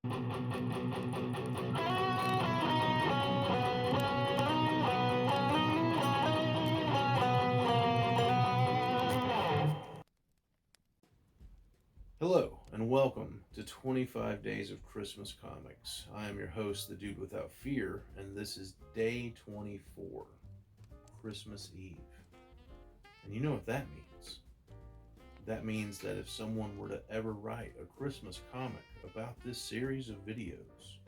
Hello, and welcome to 25 Days of Christmas Comics. I am your host, the Dude Without Fear, and this is day 24, Christmas Eve. And you know what that means? That means that if someone were to ever write a Christmas comic about this series of videos,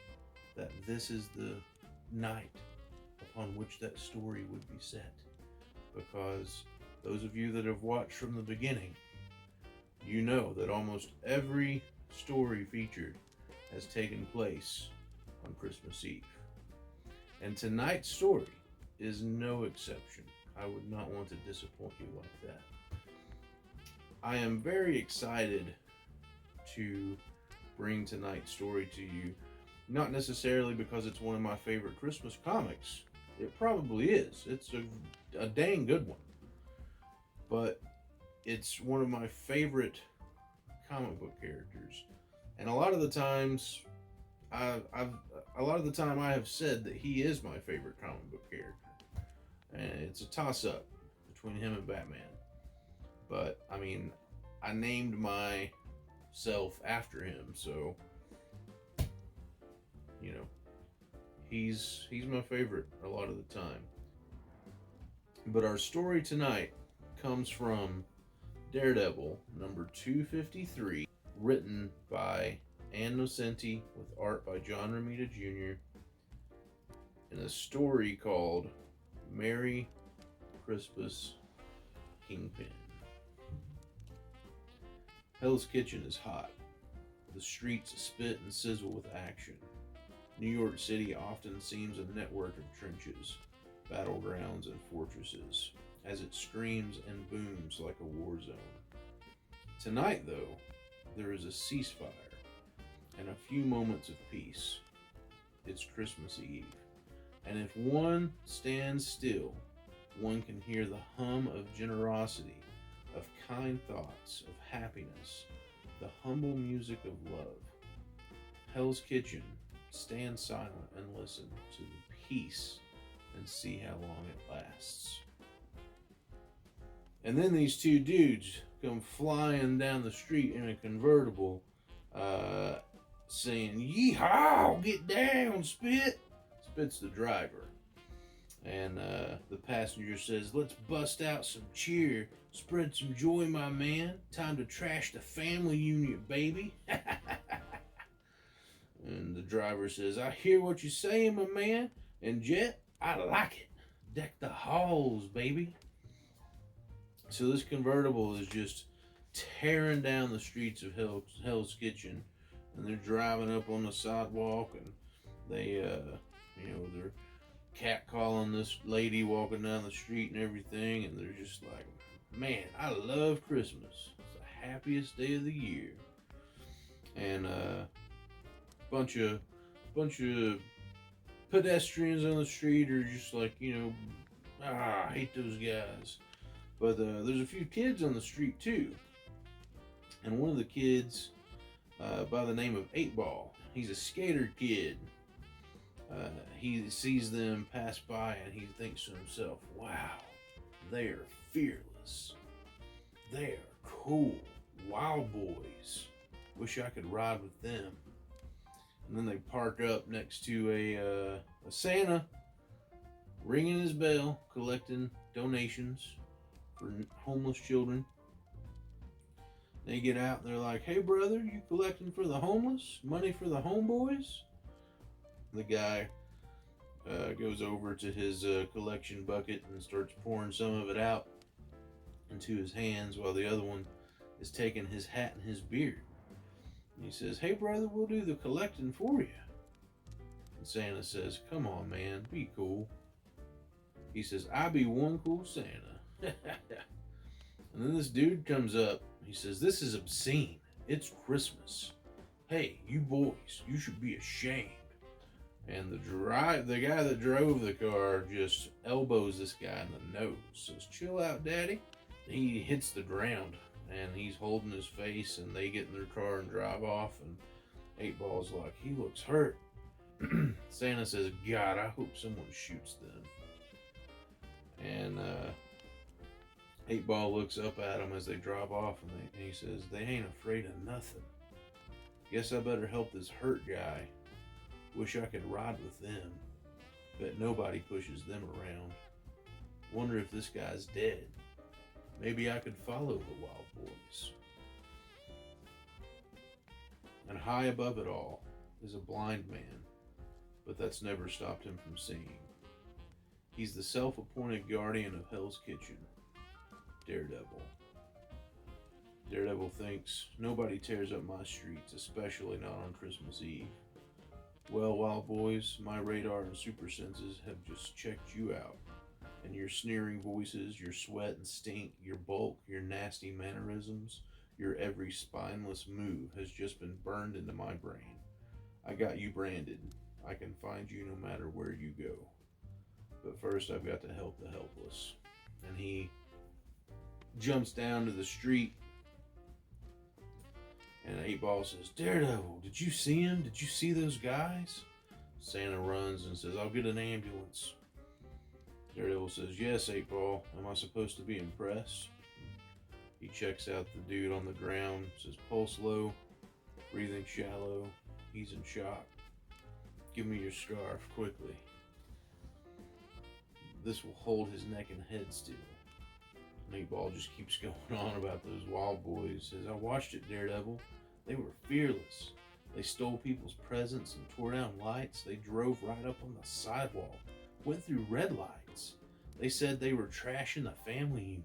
that this is the night upon which that story would be set. Because those of you that have watched from the beginning, you know that almost every story featured has taken place on Christmas Eve. And tonight's story is no exception. I would not want to disappoint you like that. I am very excited to bring tonight's story to you, not necessarily because it's one of my favorite Christmas comics. It probably is. It's a dang good one. But it's one of my favorite comic book characters, and a lot of the times, I have said that he is my favorite comic book character, and it's a toss-up between him and Batman. But I mean, I named myself after him, so you know, he's my favorite a lot of the time. But our story tonight comes from Daredevil number 253, written by Ann Nocenti with art by John Romita Jr., in a story called Merry Christmas, Kingpin. Hell's Kitchen is hot. The streets spit and sizzle with action. New York City often seems a network of trenches, battlegrounds, and fortresses, as it screams and booms like a war zone. Tonight, though, there is a ceasefire and a few moments of peace. It's Christmas Eve, and if one stands still, one can hear the hum of generosity, of kind thoughts, of happiness, the humble music of love. Hell's Kitchen, stand silent and listen to the peace and see how long it lasts. And then these two dudes come flying down the street in a convertible, saying, "Yeehaw! Get down, Spit!" Spit's the driver. And the passenger says, "Let's bust out some cheer, spread some joy, my man. Time to trash the family unit, baby." And the driver says, "I hear what you're saying, my man. And Jet, I like it. Deck the halls, baby." So this convertible is just tearing down the streets of Hell's Kitchen, and they're driving up on the sidewalk, and they're catcalling this lady walking down the street and everything, and they're just like, "Man, I love Christmas. It's the happiest day of the year." And bunch of pedestrians on the street are just like, I hate those guys. But there's a few kids on the street too. And one of the kids, by the name of 8 Ball, he's a skater kid. He sees them pass by and he thinks to himself, "Wow, they are fearless. They are cool, wild boys. Wish I could ride with them." And then they park up next to a Santa, ringing his bell, collecting donations for homeless children. They get out and they're like, "Hey brother, you collecting for the homeless? Money for the homeboys?" The guy goes over to his collection bucket and starts pouring some of it out into his hands while the other one is taking his hat and his beard. And he says, "Hey brother, we'll do the collecting for you." And Santa says, "Come on man, be cool." He says, "I be one cool Santa." And then this dude comes up. He says, "This is obscene. It's Christmas. Hey, you boys, you should be ashamed." And the guy that drove the car just elbows this guy in the nose. Says, "Chill out, daddy." He hits the ground and he's holding his face, and they get in their car and drive off. And 8 Ball's like, he looks hurt. Santa says, God, I hope someone shoots them. And 8 Ball looks up at them as they drive off, and he says, they ain't afraid of nothing. Guess I better help this hurt guy. Wish I could ride with them. Bet nobody pushes them around. Wonder if this guy's dead. Maybe I could follow the Wild Boys. And high above it all is a blind man, but that's never stopped him from seeing. He's the self-appointed guardian of Hell's Kitchen, Daredevil. Daredevil thinks, nobody tears up my streets, especially not on Christmas Eve. Well, Wild Boys, my radar and super senses have just checked you out. And your sneering voices, your sweat and stink, your bulk, your nasty mannerisms, your every spineless move has just been burned into my brain. I got you branded. I can find you no matter where you go. But first I've got to help the helpless. And he jumps down to the street, and 8 Ball says, Daredevil, did you see him? Did you see those guys? Santa runs and says, I'll get an ambulance. Daredevil says, yes, 8 Ball. Am I supposed to be impressed? He checks out the dude on the ground, says, pulse low, breathing shallow. He's in shock. Give me your scarf, quickly. This will hold his neck and head still. And 8 Ball just keeps going on about those Wild Boys. Says, I watched it, Daredevil. They were fearless. They stole people's presents and tore down lights. They drove right up on the sidewalk, went through red lights. They said they were trashing the family union.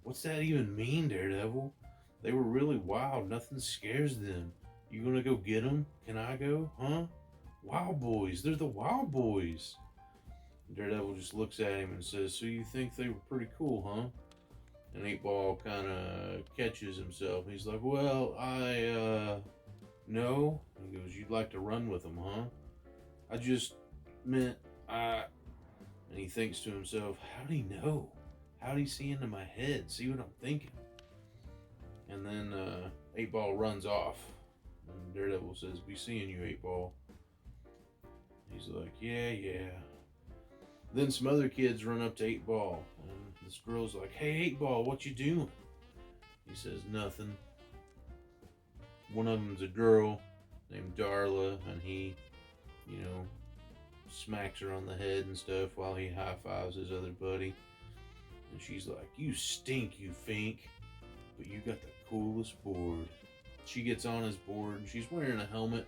What's that even mean, Daredevil? They were really wild. Nothing scares them. You gonna go get them? Can I go? Huh? Wild Boys. They're the Wild Boys. Daredevil just looks at him and says, so you think they were pretty cool, huh? And 8 Ball kind of catches himself. He's like, well, no. He goes, you'd like to run with them, huh? I just meant, And he thinks to himself, how'd he know? How'd he see into my head? See what I'm thinking? And then 8 Ball runs off. And Daredevil says, be seeing you, 8 Ball. He's like, yeah. Then some other kids run up to 8 Ball. And this girl's like, hey, 8 Ball, what you doing? He says, nothing. One of them's a girl named Darla, and he, smacks her on the head and stuff while he high-fives his other buddy. And she's like, you stink, you fink, but you got the coolest board. She gets on his board. She's wearing a helmet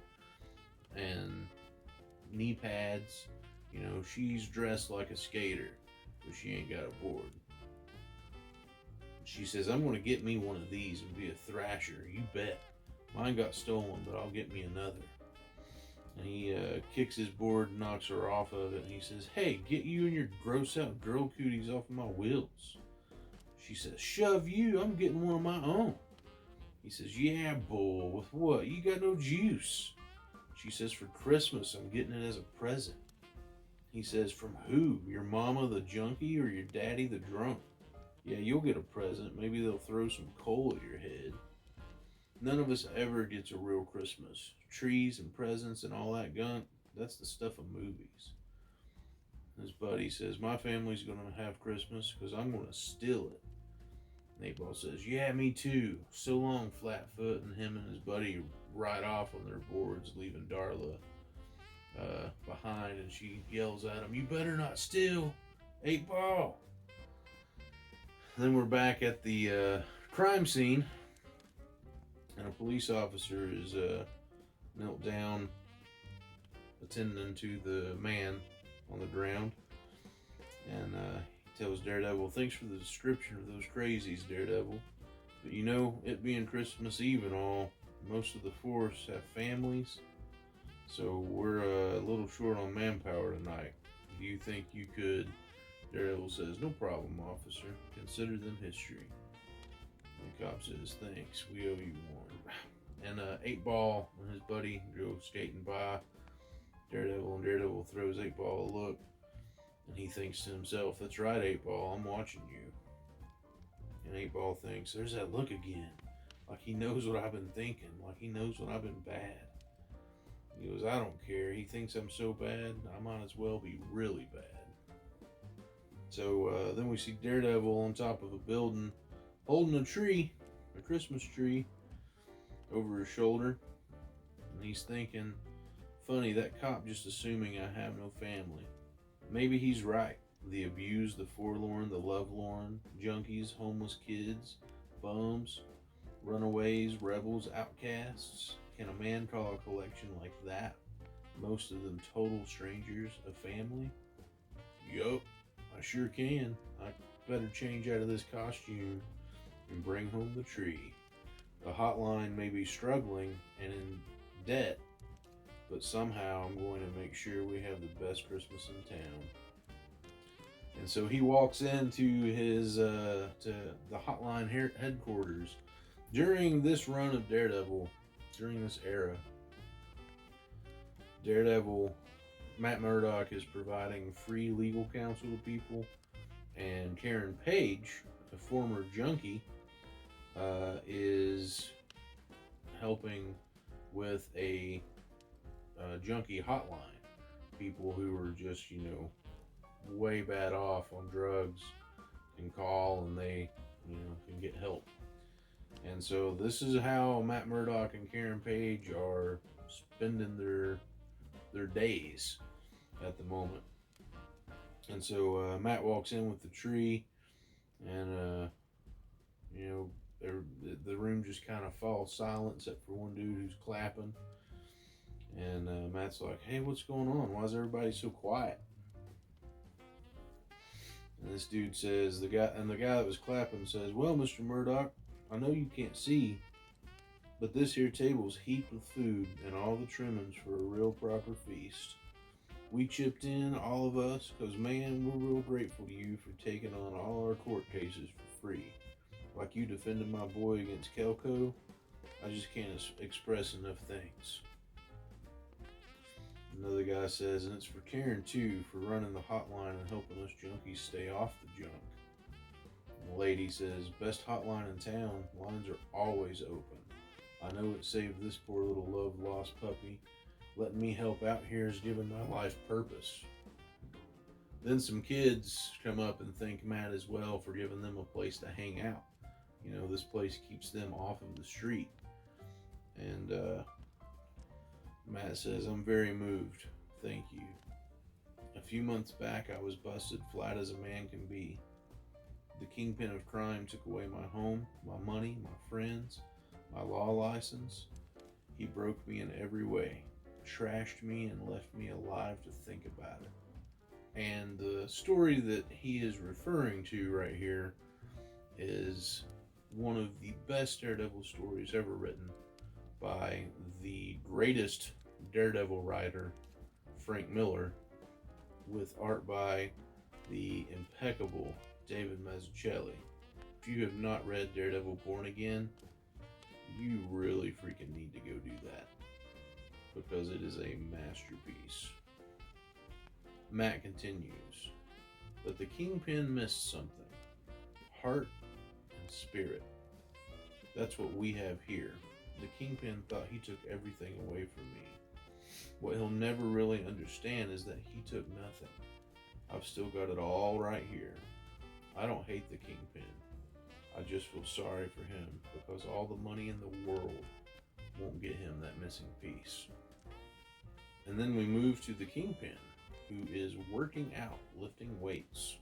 and knee pads. She's dressed like a skater, but she ain't got a board. She says, I'm going to get me one of these and be a thrasher. You bet. Mine got stolen, but I'll get me another. And he kicks his board and knocks her off of it. And he says, hey, get you and your gross out girl cooties off of my wheels. She says, shove you. I'm getting one of my own. He says, yeah, bull. With what? You got no juice. She says, for Christmas, I'm getting it as a present. He says, from who? Your mama, the junkie, or your daddy, the drunk? Yeah, you'll get a present. Maybe they'll throw some coal at your head. None of us ever gets a real Christmas. Trees and presents and all that gunk, that's the stuff of movies. His buddy says, my family's going to have Christmas because I'm going to steal it. And 8 Ball says, yeah, me too. So long, Flatfoot. And him and his buddy ride off on their boards, leaving Darla behind. And she yells at him, you better not steal, 8 Ball. Then we're back at the crime scene. And a police officer is knelt down, attending to the man on the ground. And he tells Daredevil, thanks for the description of those crazies, Daredevil. But it being Christmas Eve and all, most of the force have families. So we're a little short on manpower tonight. Do you think you could? Daredevil says, no problem, officer. Consider them history. The cop says, thanks, we owe you one. And 8 Ball and his buddy go skating by Daredevil, and Daredevil throws 8 Ball a look, and he thinks to himself, that's right, 8 Ball, I'm watching you. And 8 Ball thinks, there's that look again, like he knows what I've been thinking, like he knows when I've been bad. He goes, I don't care. He thinks I'm so bad, I might as well be really bad. So then we see Daredevil on top of a building holding a tree, a Christmas tree, over his shoulder. And he's thinking, funny, that cop just assuming I have no family. Maybe he's right. The abused, the forlorn, the lovelorn, junkies, homeless kids, bums, runaways, rebels, outcasts. Can a man call a collection like that, most of them total strangers, a family? Yup, I sure can. I better change out of this costume and bring home the tree. The hotline may be struggling and in debt, but somehow I'm going to make sure we have the best Christmas in town. And so he walks into his to the hotline headquarters. During this run of Daredevil, during this era, Daredevil, Matt Murdock is providing free legal counsel to people, and Karen Page, a former junkie, is helping with a junkie hotline. People who are just, way bad off on drugs can call and they, can get help. And so this is how Matt Murdock and Karen Page are spending their days at the moment. And so Matt walks in with the tree, and the room just kind of falls silent except for one dude who's clapping. And Matt's like, "Hey, what's going on? Why is everybody so quiet?" And this dude says, the guy that was clapping says, "Well, Mr. Murdock, I know you can't see, but this here table's heaped with food and all the trimmings for a real proper feast. We chipped in, all of us, because, man, we're real grateful to you for taking on all our court cases for free. Like you defended my boy against Kelko, I just can't express enough thanks." Another guy says, "And it's for Karen, too, for running the hotline and helping us junkies stay off the junk." And the lady says, "Best hotline in town. Lines are always open. I know it saved this poor little love-lost puppy. Letting me help out here has given my life purpose." Then some kids come up and thank Matt as well for giving them a place to hang out. This place keeps them off of the street. And Matt says, "I'm very moved. Thank you. A few months back, I was busted flat as a man can be. The kingpin of crime took away my home, my money, my friends, my law license. He broke me in every way, trashed me, and left me alive to think about it." And the story that he is referring to right here is one of the best Daredevil stories ever written by the greatest Daredevil writer, Frank Miller, with art by the impeccable David Mazzucchelli. If you have not read Daredevil Born Again, you really freaking need to go do that, because it is a masterpiece. Matt continues, "But the Kingpin missed something. Heart and spirit. That's what we have here. The Kingpin thought he took everything away from me. What he'll never really understand is that he took nothing. I've still got it all right here. I don't hate the Kingpin. I just feel sorry for him, because all the money in the world won't get him that missing piece." And then we move to the Kingpin, who is working out, lifting weights.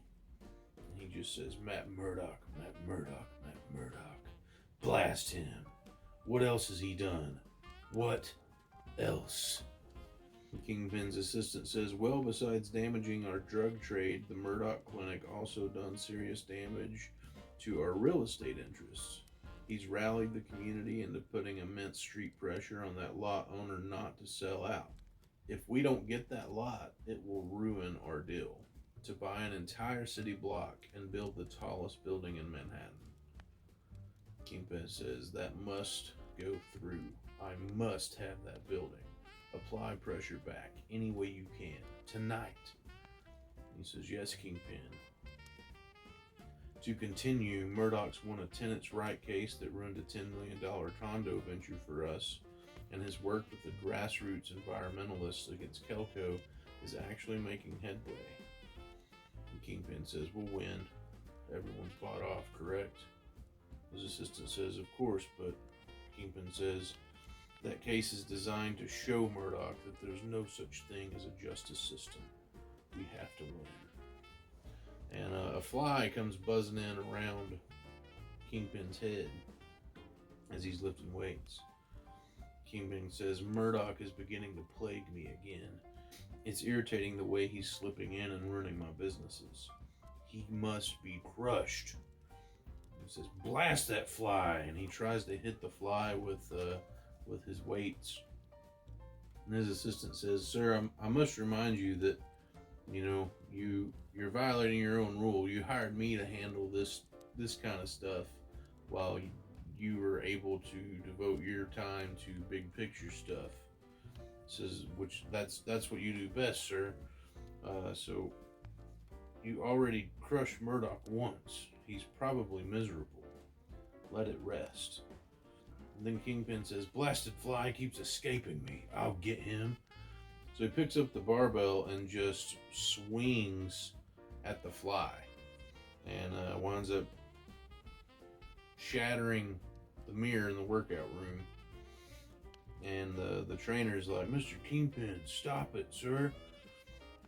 And he just says, "Matt Murdock, Matt Murdock, Matt Murdock. Blast him. What else has he done? What else?" The Kingpin's assistant says, "Well, besides damaging our drug trade, the Murdock Clinic also done serious damage to our real estate interests. He's rallied the community into putting immense street pressure on that lot owner not to sell out. If we don't get that lot, it will ruin our deal to buy an entire city block and build the tallest building in Manhattan." Kingpin says, "That must go through. I must have that building. Apply pressure back any way you can. Tonight." He says, "Yes, Kingpin." To continue, Murdock's won a tenants' right case that ruined a $10 million condo venture for us and his work with the grassroots environmentalists against Kelko is actually making headway. And Kingpin says, we'll win. Everyone's bought off, correct? His assistant says, of course, but Kingpin says, that case is designed to show Murdock that there's no such thing as a justice system. We have to win. And a fly comes buzzing in around Kingpin's head as he's lifting weights. Kingpin says, Murdock is beginning to plague me again. It's irritating the way he's slipping in and ruining my businesses. He must be crushed. He says, blast that fly, and he tries to hit the fly with his weights. And his assistant says, sir, I must remind you that, you're violating your own rule. You hired me to handle this kind of stuff while you were able to devote your time to big picture stuff. Says, which that's what you do best, sir. So you already crushed Murdock once. He's probably miserable. Let it rest. And then Kingpin says, blasted fly keeps escaping me. I'll get him. So he picks up the barbell and just swings at the fly and winds up shattering the mirror in the workout room. And the trainer's like, Mr. Kingpin, stop it, sir.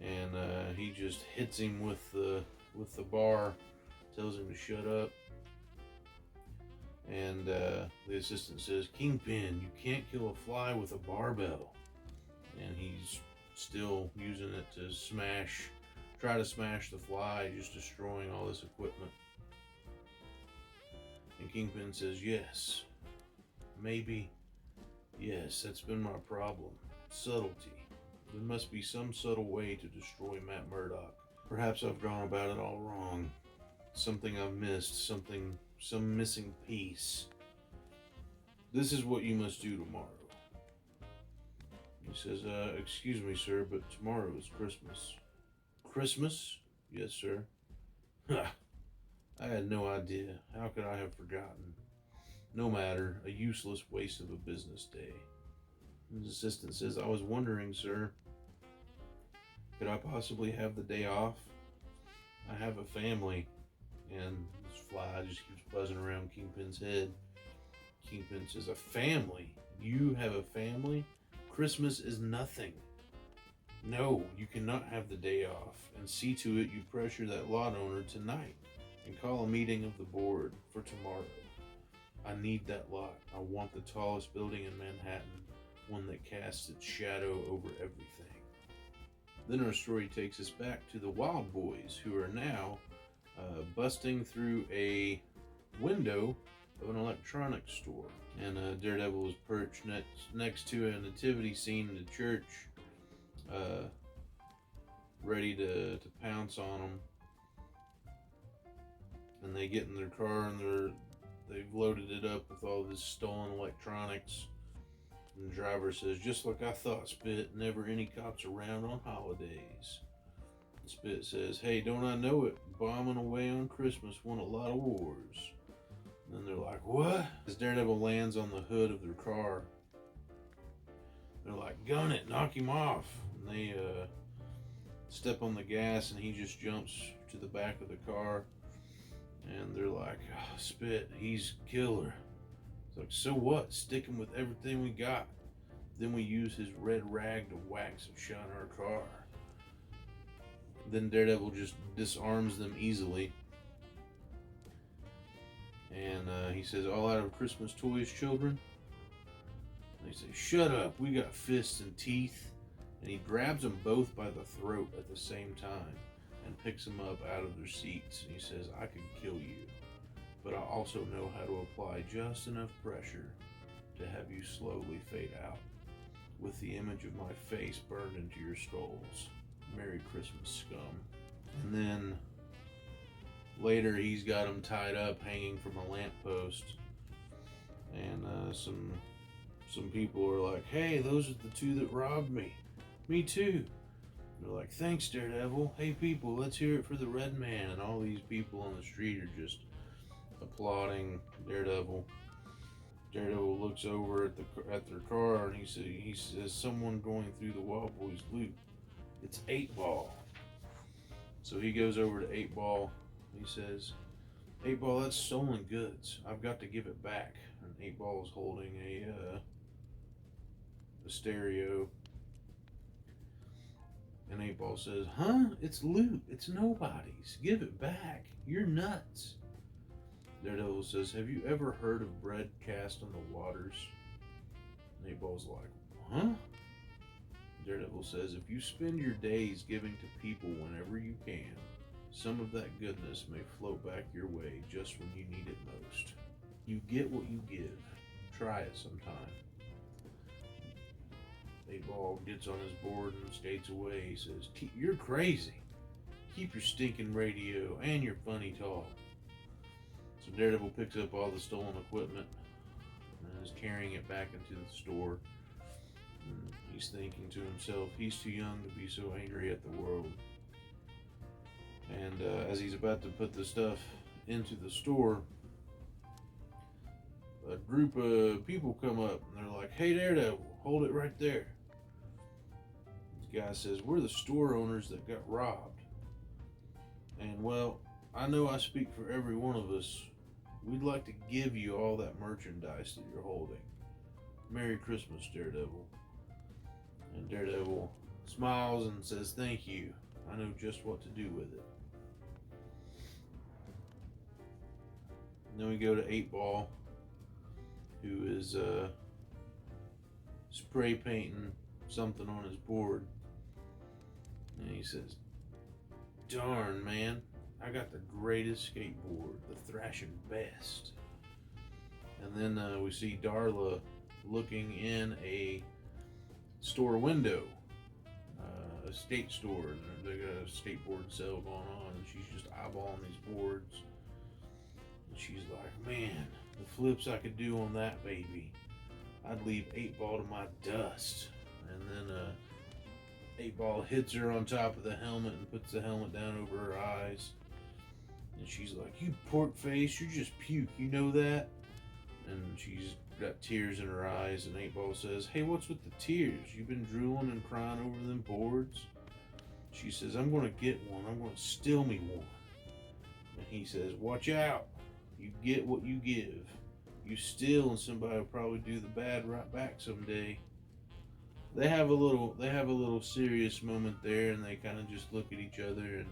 And he just hits him with the bar, tells him to shut up. And the assistant says, Kingpin, you can't kill a fly with a barbell. And he's still using it to try to smash the fly, just destroying all this equipment. And Kingpin says, yes, maybe, yes, that's been my problem. Subtlety. There must be some subtle way to destroy Matt Murdock. Perhaps I've gone about it all wrong. Something I've missed, some missing piece. This is what you must do tomorrow. He says, excuse me, sir, but tomorrow is Christmas. Christmas? Yes, sir. Ha! I had no idea. How could I have forgotten? No matter, a useless waste of a business day. His assistant says, I was wondering, sir, could I possibly have the day off? I have a family. And this fly just keeps buzzing around Kingpin's head. Kingpin says, a family? You have a family? Christmas is nothing. No, you cannot have the day off. And see to it you pressure that lot owner tonight and call a meeting of the board for tomorrow. I need that lot. I want the tallest building in Manhattan, one that casts its shadow over everything. Then our story takes us back to the Wild Boys, who are now busting through a window of an electronics store. And Daredevil is perched next to a nativity scene in the church, ready to pounce on them. And they get in their car and they've loaded it up with all this stolen electronics. And the driver says, just like I thought, Spit, never any cops around on holidays. And Spit says, hey, don't I know it? Bombing away on Christmas won a lot of wars. And then they're like, what? As Daredevil lands on the hood of their car, they're like, gun it, knock him off. And they step on the gas and he just jumps to the back of the car. And they're like, oh, Spit, he's killer. It's like, so what? Stick him with everything we got. Then we use his red rag to wax and shine our car. Then Daredevil just disarms them easily. And he says, all out of Christmas toys, children? And they say, shut up, we got fists and teeth. And he grabs them both by the throat at the same time and picks them up out of their seats. And he says, I could kill you, but I also know how to apply just enough pressure to have you slowly fade out with the image of my face burned into your skulls. Merry Christmas, scum. And then later he's got them tied up hanging from a lamppost. And some people are like, hey, those are the two that robbed me. Me too. They're like, thanks, Daredevil. Hey, people, let's hear it for the Red Man. And all these people on the street are just applauding Daredevil. Daredevil looks over at their car and he says someone going through the Wild Boys loot. It's 8-Ball. So he goes over to 8-Ball. He says, 8-Ball, that's stolen goods. I've got to give it back. And 8-Ball is holding a stereo. And 8-Ball says, huh? It's loot. It's nobody's. Give it back. You're nuts. Daredevil says, have you ever heard of bread cast on the waters? And 8-Ball's like, huh? Daredevil says, if you spend your days giving to people whenever you can, some of that goodness may flow back your way just when you need it most. You get what you give. Try it sometime. 8-Ball gets on his board and skates away. He says, you're crazy. Keep your stinking radio and your funny talk. So Daredevil picks up all the stolen equipment and is carrying it back into the store. And he's thinking to himself, he's too young to be so angry at the world. And as he's about to put the stuff into the store, a group of people come up and they're like, hey Daredevil, hold it right there. This guy says, we're the store owners that got robbed. And well, I know I speak for every one of us. We'd like to give you all that merchandise that you're holding. Merry Christmas, Daredevil. And Daredevil smiles and says, thank you. I know just what to do with it. And then we go to 8-Ball, who is spray painting something on his board. And he says, darn, man. I got the greatest skateboard, the thrashing best. And then we see Darla looking in a store window, a skate store, and they got a skateboard sale going on, and she's just eyeballing these boards. And she's like, man, the flips I could do on that baby. I'd leave 8-Ball to my dust. And then 8-Ball hits her on top of the helmet and puts the helmet down over her eyes. And she's like, you pork face, you just puke, you know that? And she's got tears in her eyes, and 8-Ball says, hey, what's with the tears? You've been drooling and crying over them boards? She says, I'm going to get one. I'm going to steal me one. And he says, watch out. You get what you give. You steal, and somebody will probably do the bad right back someday. They have a little serious moment there, and they kind of just look at each other, and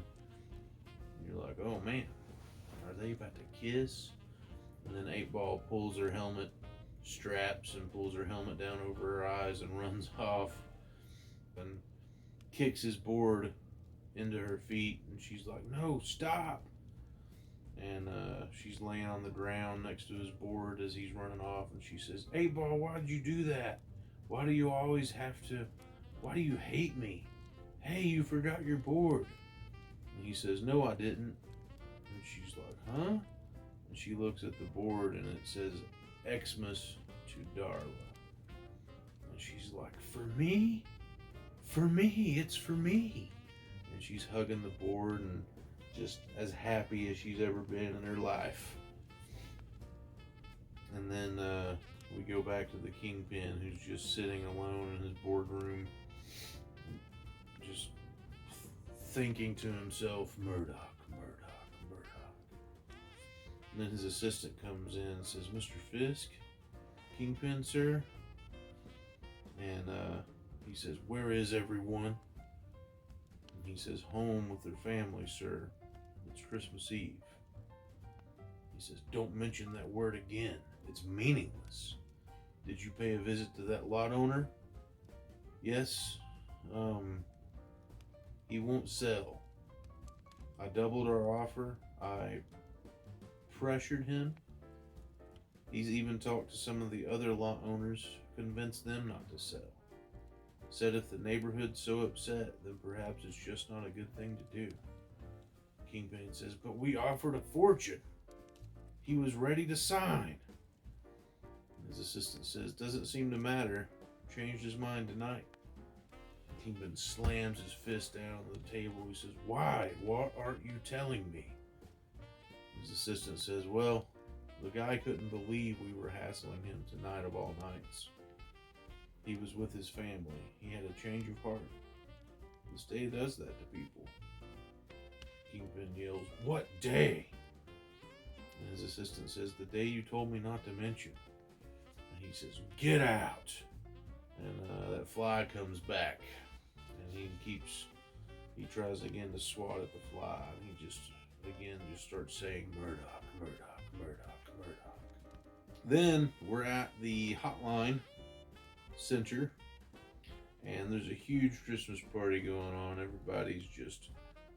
you're like, oh man, are they about to kiss? And then 8-Ball pulls her helmet straps and pulls her helmet down over her eyes and runs off and kicks his board into her feet, and she's like, no, stop. And she's laying on the ground next to his board as he's running off, and she says, 8-Ball, why did you do that? Why do you always have to, why do you hate me? Hey, you forgot your board. And he says, no, I didn't. And she's like, huh? And she looks at the board and it says, Xmas to Darla. And she's like, for me? For me, it's for me. And she's hugging the board and just as happy as she's ever been in her life. And then we go back to the Kingpin, who's just sitting alone in his boardroom, just thinking to himself, Murdock, Murdock, Murdock. And then his assistant comes in and says, Mr. Fisk, Kingpin, sir? And he says, where is everyone? And he says, home with their family, sir. It's Christmas Eve. He says, don't mention that word again. It's meaningless. Did you pay a visit to that lot owner? Yes. He won't sell. I doubled our offer. I pressured him. He's even talked to some of the other lot owners, convinced them not to sell. Said if the neighborhood's so upset, then perhaps it's just not a good thing to do. Kingpin says, but we offered a fortune. He was ready to sign. His assistant says, doesn't seem to matter. Changed his mind tonight. Kingpin slams his fist down on the table. He says, why? What aren't you telling me? His assistant says, well, The guy couldn't believe we were hassling him tonight of all nights. He was with his family. He had a change of heart. The state does that to people. Kingpin yells, "What day?" And his assistant says, "The day you told me not to mention." And he says, "Get out." And that fly comes back. And he tries again to swat at the fly. And he just starts saying, "Murdock, Murdock, Murdock, Murdock." Then we're at the hotline center. And there's a huge Christmas party going on. Everybody's just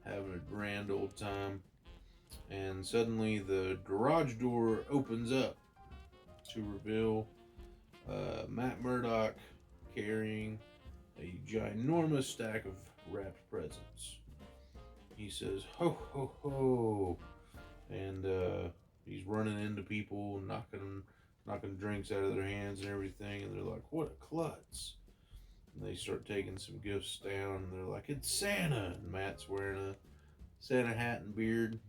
having a grand old time. And suddenly the garage door opens up to reveal Matt Murdock carrying a ginormous stack of wrapped presents. He says, "Ho, ho, ho." And he's running into people, knocking drinks out of their hands and everything. And they're like, "What a klutz." And they start taking some gifts down, and they're like, "It's Santa!" And Matt's wearing a Santa hat and beard.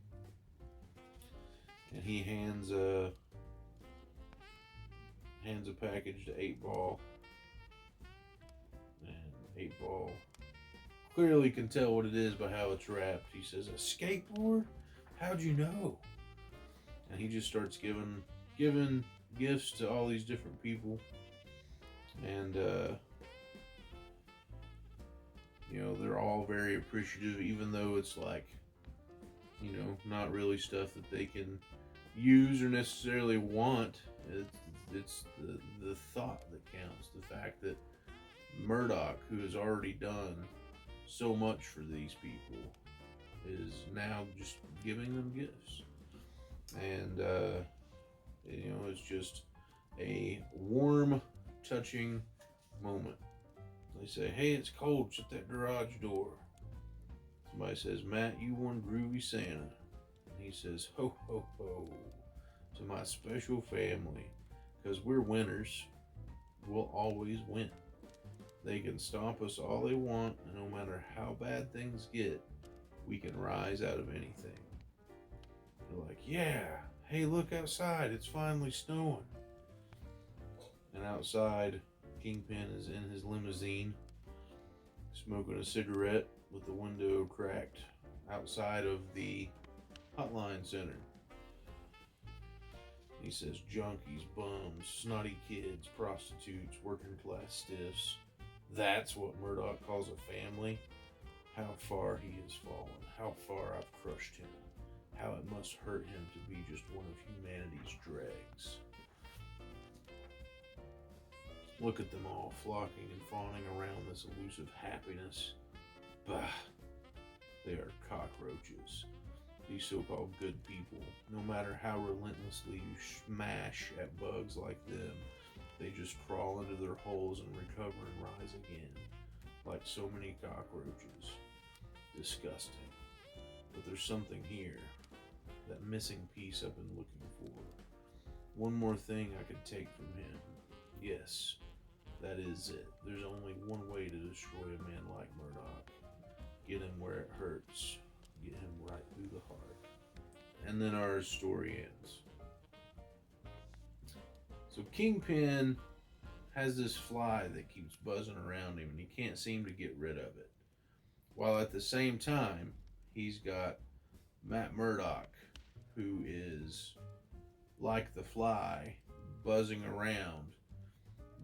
And he hands a package to 8-Ball. And 8-Ball clearly can tell what it is by how it's wrapped. He says, "A skateboard? How'd you know?" And he just starts giving gifts to all these different people. And they're all very appreciative, even though it's like, not really stuff that they can use or necessarily want. It's the thought that counts. The fact that Murdock, who has already done so much for these people, is now just giving them gifts. And it's just a warm, touching moment. They say, "Hey, it's cold, shut that garage door." Somebody says, "Matt, you one groovy Santa." And he says, "Ho, ho, ho, to my special family, because we're winners. We'll always win. They can stomp us all they want, and no matter how bad things get, we can rise out of anything." They're like, "Yeah, hey, look outside, it's finally snowing." And outside, Kingpin is in his limousine, smoking a cigarette with the window cracked outside of the hotline center. He says, "Junkies, bums, snotty kids, prostitutes, working class stiffs. That's what Murdock calls a family. How far he has fallen. How far I've crushed him. How it must hurt him to be just one of humanity's dregs. Look at them all flocking and fawning around this elusive happiness. Bah, they are cockroaches. These so-called good people, no matter how relentlessly you smash at bugs like them, they just crawl into their holes and recover and rise again, like so many cockroaches. Disgusting. But there's something here, that missing piece I've been looking for. One more thing I could take from him. Yes, that is it. There's only one way to destroy a man like Murdock. Get him where it hurts. Get him right through the heart." And then our story ends. So Kingpin has this fly that keeps buzzing around him, and he can't seem to get rid of it. While at the same time, he's got Matt Murdock, who is like the fly, buzzing around,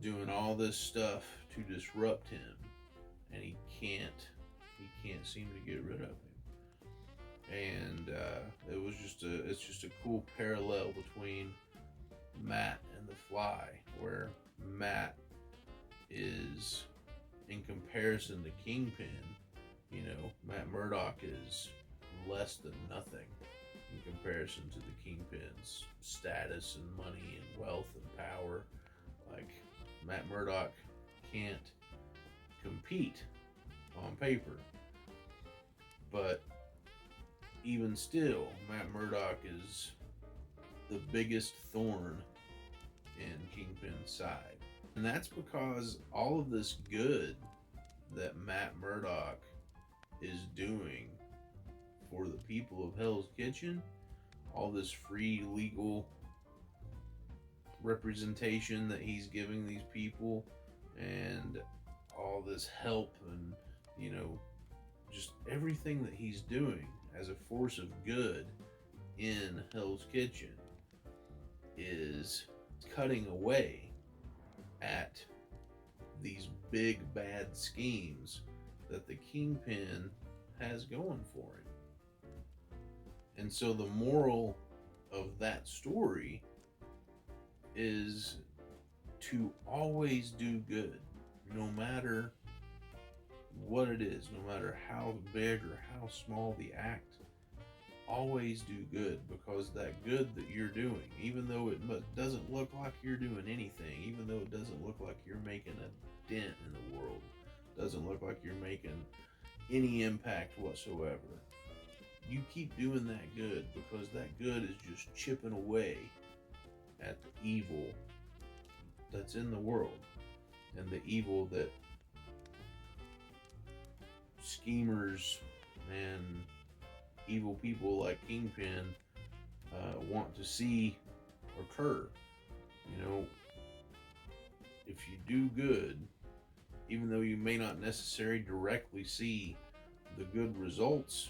doing all this stuff to disrupt him, and he can't seem to get rid of him. And it's just a cool parallel between Matt and the fly, where Matt is, in comparison to Kingpin, Matt Murdock is less than nothing in comparison to the Kingpin's status and money and wealth and power. Like, Matt Murdock can't compete on paper. But even still, Matt Murdock is the biggest thorn in Kingpin's side. And that's because all of this good that Matt Murdock is doing for the people of Hell's Kitchen, all this free legal representation that he's giving these people, and all this help, and you know, just everything that he's doing as a force of good in Hell's Kitchen is cutting away at these big bad schemes that the Kingpin has going for him. And so the moral of that story is to always do good, no matter what it is, no matter how big or how small the act. Always do good, because that good that you're doing, even though it doesn't look like you're doing anything, even though it doesn't look like you're making a dent in the world, doesn't look like you're making any impact whatsoever, you keep doing that good, because that good is just chipping away at the evil that's in the world, and the evil that schemers and evil people like Kingpin want to see occur. You know, if you do good, even though you may not necessarily directly see the good results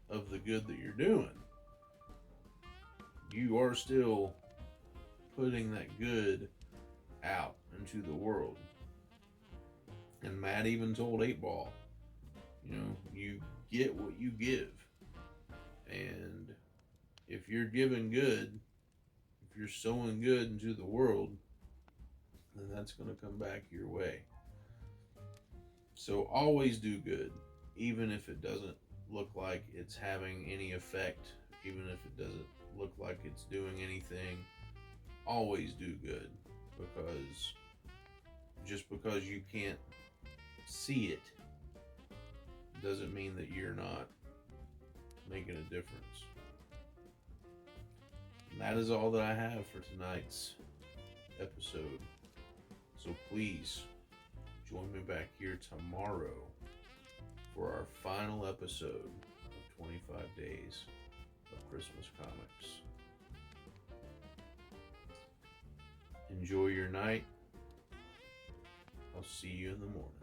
of the good that you're doing, you are still putting that good out into the world. And Matt even told 8-Ball, you know, you get what you give. And if you're giving good, if you're sowing good into the world, then that's going to come back your way. So always do good, even if it doesn't look like it's having any effect, even if it doesn't look like it's doing anything. Always do good, because just because you can't see it doesn't mean that you're not making a difference. And that is all that I have for tonight's episode. So please join me back here tomorrow for our final episode of 25 Days of Christmas Comics. Enjoy your night. I'll see you in the morning.